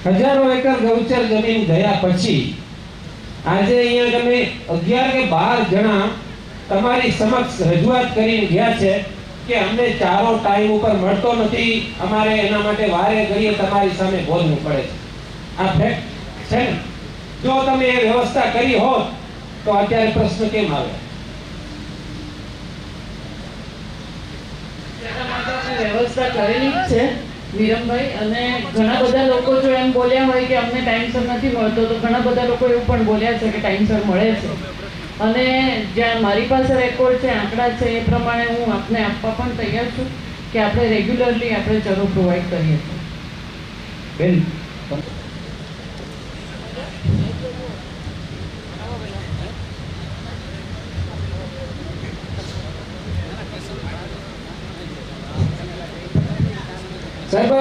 હજારો એકર ગૌચર જમીન ગયા પછી આજે અહીંયા તમે 11 કે 12 જણા તમારી સમક્ષ રજૂઆત કરીને ગયા છે કે અમને ચારો ટાઈમ ઉપર મળતો નથી, અમારે એના માટે વારે ઘડીએ તમારી સામે બોલવું પડે છે. આ ફેક્ટ છે ને? જો તમે એ વ્યવસ્થા કરી હોત તો અત્યારે પ્રશ્ન કેમ આવે? વ્યવસ્થા કરેલી જ છે વિરમભાઈ, અને ઘણા બધા લોકો જો એમ બોલ્યા હોય કે અમને ટાઈમસર નથી મળતો, તો ઘણા બધા લોકો એવું પણ બોલ્યા છે કે ટાઈમસર મળે છે. અને જ્યાં મારી પાસે રેકોર્ડ છે, આંકડા છે, એ પ્રમાણે હું આપને આપવા પણ તૈયાર છું કે આપણે રેગ્યુલરલી આપણે ચરો પ્રોવાઈડ કરીએ છીએ. બેન સાહેબ,